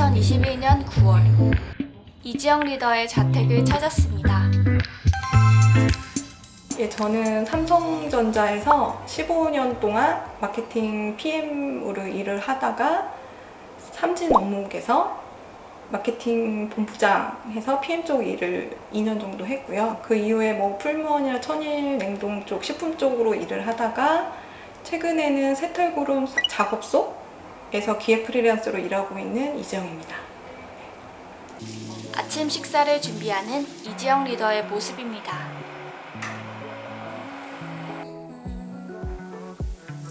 2021년 9월 이지영 리더의 자택을 찾았습니다. 예, 저는 삼성전자에서 15년 동안 마케팅 PM으로 일을 하다가 삼진 업무국에서 마케팅 본부장해서 PM 쪽 일을 2년 정도 했고요. 그 이후에 뭐 풀무원이나 천일 냉동 쪽 식품 쪽으로 일을 하다가 최근에는 새털구름 작업소에서 기획 프리랜서로 일하고 있는 이지영입니다. 아침 식사를 준비하는 이지영 리더의 모습입니다.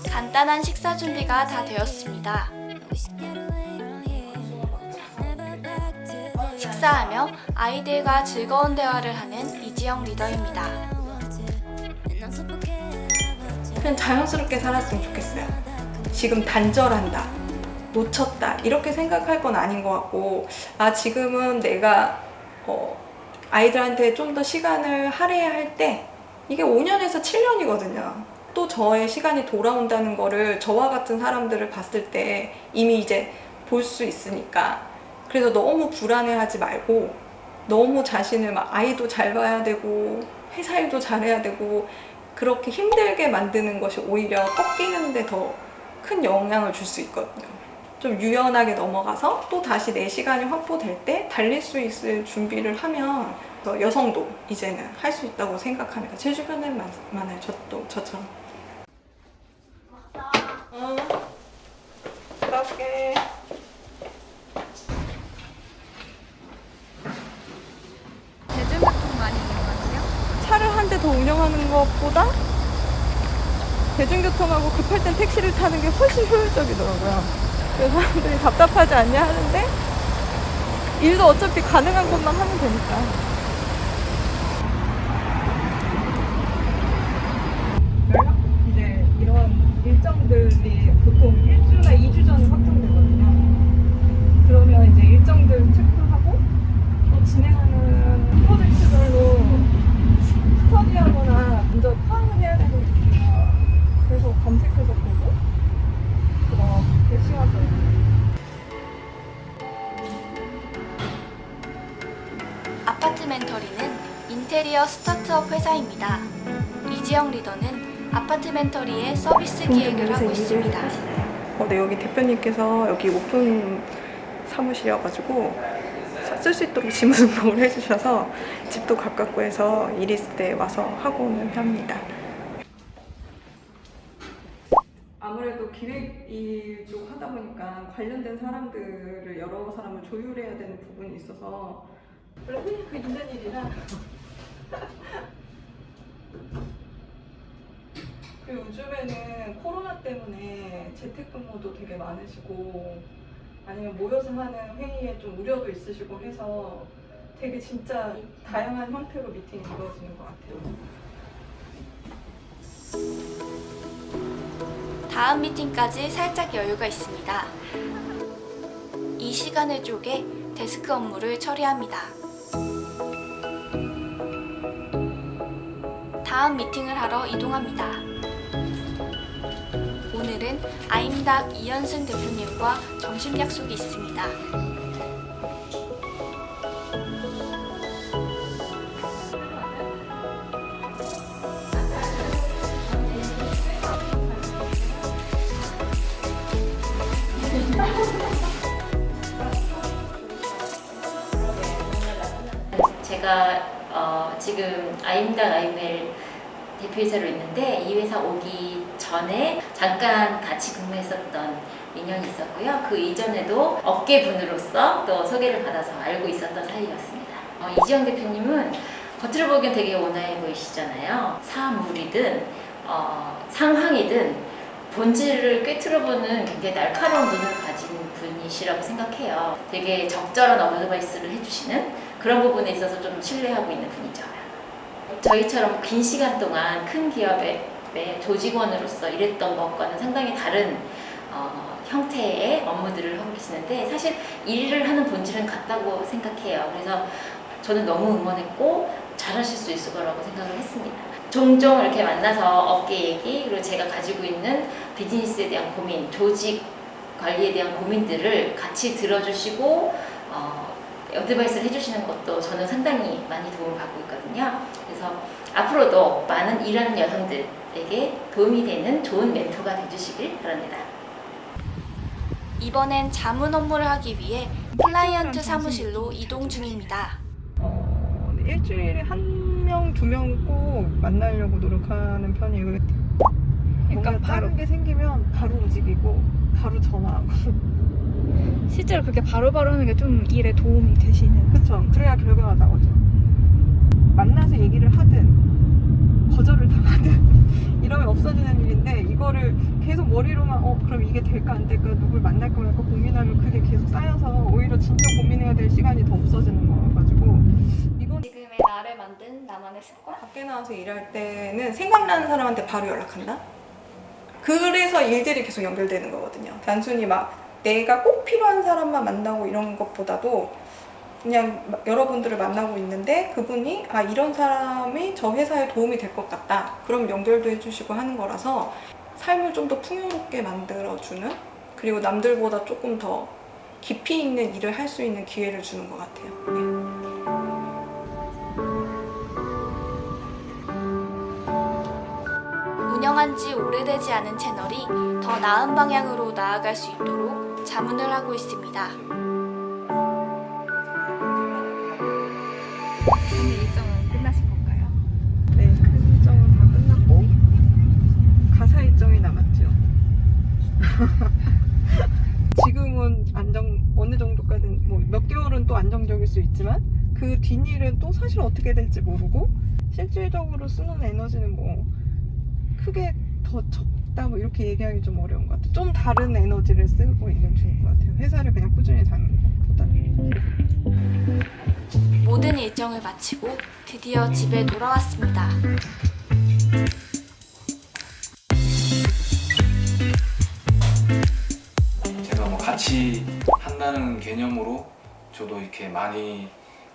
간단한 식사 준비가 다 되었습니다. 식사하며 아이들과 즐거운 대화를 하는 이지영 리더입니다. 그냥 자연스럽게 살았으면 좋겠어요. 지금 단절한다, 놓쳤다 이렇게 생각할 건 아닌 것 같고, 지금은 내가 아이들한테 좀 더 시간을 할애할 때, 이게 5년에서 7년이거든요. 또 저의 시간이 돌아온다는 거를 저와 같은 사람들을 봤을 때 이미 이제 볼 수 있으니까, 그래서 너무 불안해하지 말고, 너무 자신을 막 아이도 잘 봐야 되고 회사 일도 잘해야 되고 그렇게 힘들게 만드는 것이 오히려 꺾이는데 더 큰 영향을 줄 수 있거든요. 좀 유연하게 넘어가서 또 다시 내 시간이 확보될 때 달릴 수 있을 준비를 하면 여성도 이제는 할 수 있다고 생각합니다. 제 주변에 많아요. 저처럼. 그렇게. 대중교통 많이 이용하세요? 차를 한 대 더 운영하는 것보다 대중교통하고 급할 땐 택시를 타는 게 훨씬 효율적이더라고요. 그래서 사람들이 답답하지 않냐 하는데, 일도 어차피 가능한 것만 하면 되니까. 이제 이런 일정들이 보통 1주나 2주 전에 확정되거든요. 그러면 이제 일정들 체크하고 또 진행하는 프로젝트별로 스터디하거나 먼저 파악을 해야 되는 게 있어요. 그래서 검색해서 보고 그렇게 시작을. 아파트멘터리는 인테리어 스타트업 회사입니다. 이지영 리더는 아파트멘터리의 서비스 기획을 하고 있습니다. 네, 여기 대표님께서 여기 오픈 사무실이어가지고 쓸 수 있도록 지문 등록을 해주셔서 집도 가깝고 해서 일 있을 때 와서 하고는 합니다. 아무래도 기획 일 쪽 하다 보니까 관련된 사람들을 여러 사람을 조율해야 되는 부분이 있어서 원래 흔히 있는 일이라 그리고 요즘에는 코로나 때문에 재택근무도 되게 많으시고 아니면 모여서 하는 회의에 좀 우려도 있으시고 해서 되게 진짜 다양한 형태로 미팅이 이루어지는 것 같아요. 다음 미팅까지 살짝 여유가 있습니다. 이 시간을 쪼개 데스크 업무를 처리합니다. 다음 미팅을 하러 이동합니다. 오늘은 아임닭 이현승 대표님과 점심 약속이 있습니다. 제가 지금 아임닭 아이멜 대표이사로 있는데, 이 회사 오기 전에 잠깐 같이 근무했었던 인연이 있었고요. 그 이전에도 업계분으로서 또 소개를 받아서 알고 있었던 사이였습니다. 이지영 대표님은 겉으로 보기엔 되게 온화해 보이시잖아요. 사물이든 상황이든 본질을 꿰뚫어보는 굉장히 날카로운 눈을 가진 분이시라고 생각해요. 되게 적절한 어드바이스를 해주시는 그런 부분에 있어서 좀 신뢰하고 있는 분이죠. 저희처럼 긴 시간 동안 큰 기업의 조직원으로서 일했던 것과는 상당히 다른 형태의 업무들을 하고 계시는데, 사실 일을 하는 본질은 같다고 생각해요. 그래서 저는 너무 응원했고 잘하실 수 있을 거라고 생각을 했습니다. 종종 이렇게 만나서 업계 얘기, 그리고 제가 가지고 있는 비즈니스에 대한 고민, 조직 관리에 대한 고민들을 같이 들어주시고 어드바이스를 해주시는 것도 저는 상당히 많이 도움을 받고 있거든요. 그래서 앞으로도 많은 일하는 여성들에게 도움이 되는 좋은 멘토가 되주시길 바랍니다. 이번엔 자문 업무를 하기 위해 클라이언트 사무실로 이동 중입니다. 일주일에 1명, 2명 꼭 만나려고 노력하는 편이에요. 뭔가 다른 게 생기면 바로 움직이고 바로 전화하고. 실제로 그렇게 바로바로 하는 게 좀 일에 도움이 되시는. 그쵸. 그래야 결과가 나오죠. 만나서 얘기를 하든 거절을 당하든 이러면 없어지는 일인데 이거를 계속 머리로만 그럼 이게 될까 안 될까 누굴 만날까 말까 고민하면 그게 계속 쌓여서 오히려 진짜 고민해야 될 시간이 더 없어지는 거여가지고 이건 지금의 나를 만든 나만의 습관? 밖에 나와서 일할 때는 생각나는 사람한테 바로 연락한다? 그래서 일들이 계속 연결되는 거거든요. 단순히 막 내가 꼭 필요한 사람만 만나고 이런 것보다도 그냥 여러분들을 만나고 있는데 그분이 이런 사람이 저 회사에 도움이 될 것 같다. 그럼 연결도 해주시고 하는 거라서 삶을 좀 더 풍요롭게 만들어주는, 그리고 남들보다 조금 더 깊이 있는 일을 할 수 있는 기회를 주는 것 같아요. 운영한 지 오래되지 않은 채널이 더 나은 방향으로 나아갈 수 있도록 자문을 하고 있습니다. 오늘 일정은 끝나신 건가요? 네, 큰 일정은 다 끝났고 가사 일정이 남았죠. 지금은 어느 정도까지 몇 개월은 또 안정적일 수 있지만 그 뒷일은 또 사실 어떻게 될지 모르고 실질적으로 쓰는 에너지는 크게 더 적다 이렇게 얘기하기 좀 어려운 것 같아요. 좀 다른 에너지를 쓰고 있는 중인 것 같아요. 회사를 그냥 꾸준히 다니는 것보다는. 모든 일정을 마치고 드디어 집에 돌아왔습니다. 제가 같이 한다는 개념으로 저도 이렇게 많이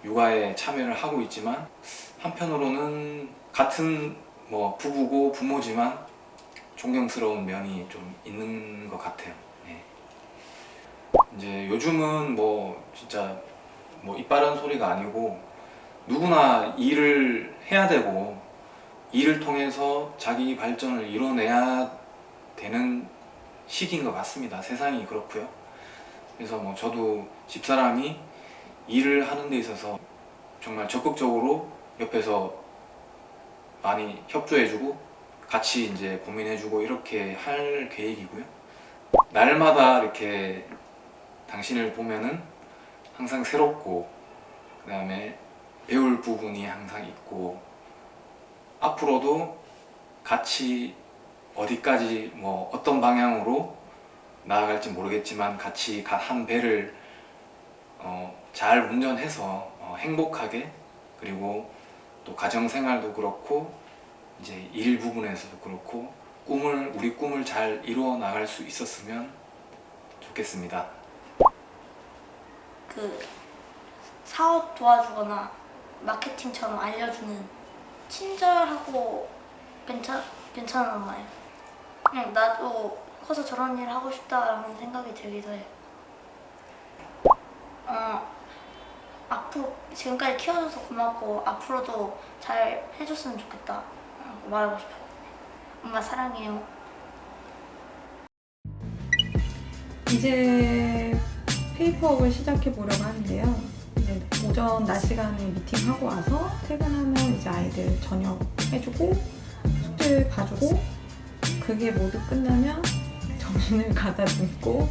육아에 참여를 하고 있지만 한편으로는 같은 부부고 부모지만 존경스러운 면이 좀 있는 것 같아요. 네. 이제 요즘은 진짜 입 바른 소리가 아니고 누구나 일을 해야 되고 일을 통해서 자기 발전을 이뤄내야 되는 시기인 것 같습니다. 세상이 그렇고요. 그래서 저도 집사람이 일을 하는 데 있어서 정말 적극적으로 옆에서 많이 협조해주고 같이 이제 고민해주고 이렇게 할 계획이고요. 날마다 이렇게 당신을 보면은 항상 새롭고 그 다음에 배울 부분이 항상 있고 앞으로도 같이 어디까지 어떤 방향으로 나아갈지 모르겠지만 같이 한 배를 잘 운전해서 행복하게, 그리고 또 가정생활도 그렇고 이제 일 부분에서도 그렇고 우리 꿈을 잘 이루어 나갈 수 있었으면 좋겠습니다. 사업 도와주거나 마케팅처럼 알려주는 친절하고 괜찮은 엄마예요. 그냥 나도 커서 저런 일 하고 싶다라는 생각이 들기도 해요. 앞으로 지금까지 키워줘서 고맙고 앞으로도 잘 해줬으면 좋겠다 말하고 싶어요. 엄마 사랑해요. 이제 페이퍼업을 시작해 보려고 하는데요. 이제 오전 낮 시간에 미팅하고 와서 퇴근하면 이제 아이들 저녁 해주고 숙제 봐주고 그게 모두 끝나면 정신을 가다듬고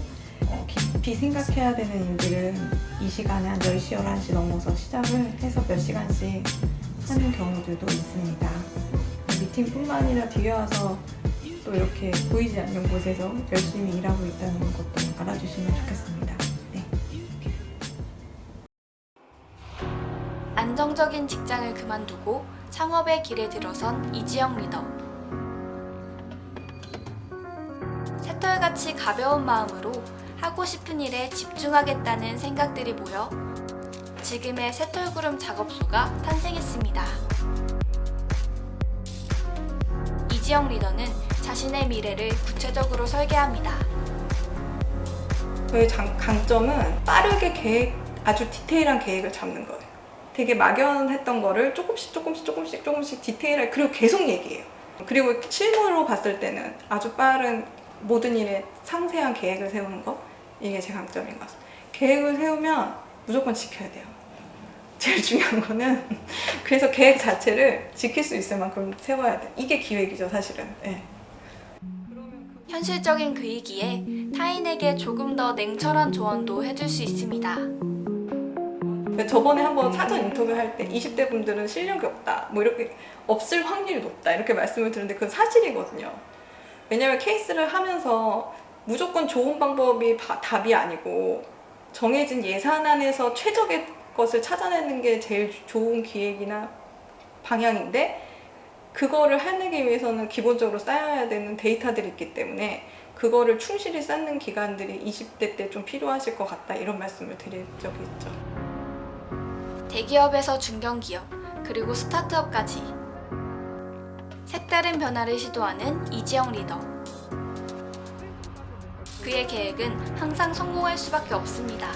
깊이 생각해야 되는 일들은 이 시간에 한 10시, 11시 넘어서 시작을 해서 몇 시간씩 하는 경우들도 있습니다. 미팅뿐만 아니라 뒤에 와서 또 이렇게 보이지 않는 곳에서 열심히 일하고 있다는 것도 알아주시면 좋겠습니다. 네. 안정적인 직장을 그만두고 창업의 길에 들어선 이지영 리더. 새털같이 가벼운 마음으로 하고 싶은 일에 집중하겠다는 생각들이 모여 지금의 새털구름 작업소가 탄생했습니다. 이지영 리더는 자신의 미래를 구체적으로 설계합니다. 저의 강점은 빠르게 아주 디테일한 계획을 잡는 거예요. 되게 막연했던 거를 조금씩 디테일하게, 그리고 계속 얘기해요. 그리고 실무로 봤을 때는 아주 빠른 모든 일에 상세한 계획을 세우는 거, 이게 제 강점인 것 같습니다. 계획을 세우면 무조건 지켜야 돼요. 제일 중요한 거는 그래서 계획 자체를 지킬 수 있을 만큼 세워야 돼. 이게 기획이죠, 사실은. 네. 현실적인 그이기에 타인에게 조금 더 냉철한 조언도 해줄 수 있습니다. 저번에 한번 사전 인터뷰할 때 20대 분들은 실력이 없다, 뭐 이렇게 없을 확률이 높다 이렇게 말씀을 드렸는데 그건 사실이거든요. 왜냐하면 케이스를 하면서 무조건 좋은 방법이 답이 아니고 정해진 예산 안에서 최적의 것을 찾아내는 게 제일 좋은 기획이나 방향인데, 그거를 해내기 위해서는 기본적으로 쌓아야 되는 데이터들이 있기 때문에 그거를 충실히 쌓는 기간들이 20대 때 좀 필요하실 것 같다, 이런 말씀을 드린 적이 있죠. 대기업에서 중견기업, 그리고 스타트업까지 색다른 변화를 시도하는 이지영 리더. 그의 계획은 항상 성공할 수밖에 없습니다.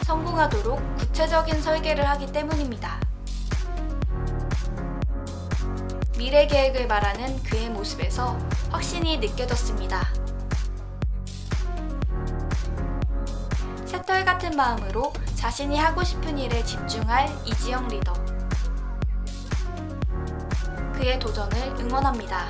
성공하도록 구체적인 설계를 하기 때문입니다. 미래 계획을 말하는 그의 모습에서 확신이 느껴졌습니다. 새털 같은 마음으로 자신이 하고 싶은 일에 집중할 이지영 리더. 그의 도전을 응원합니다.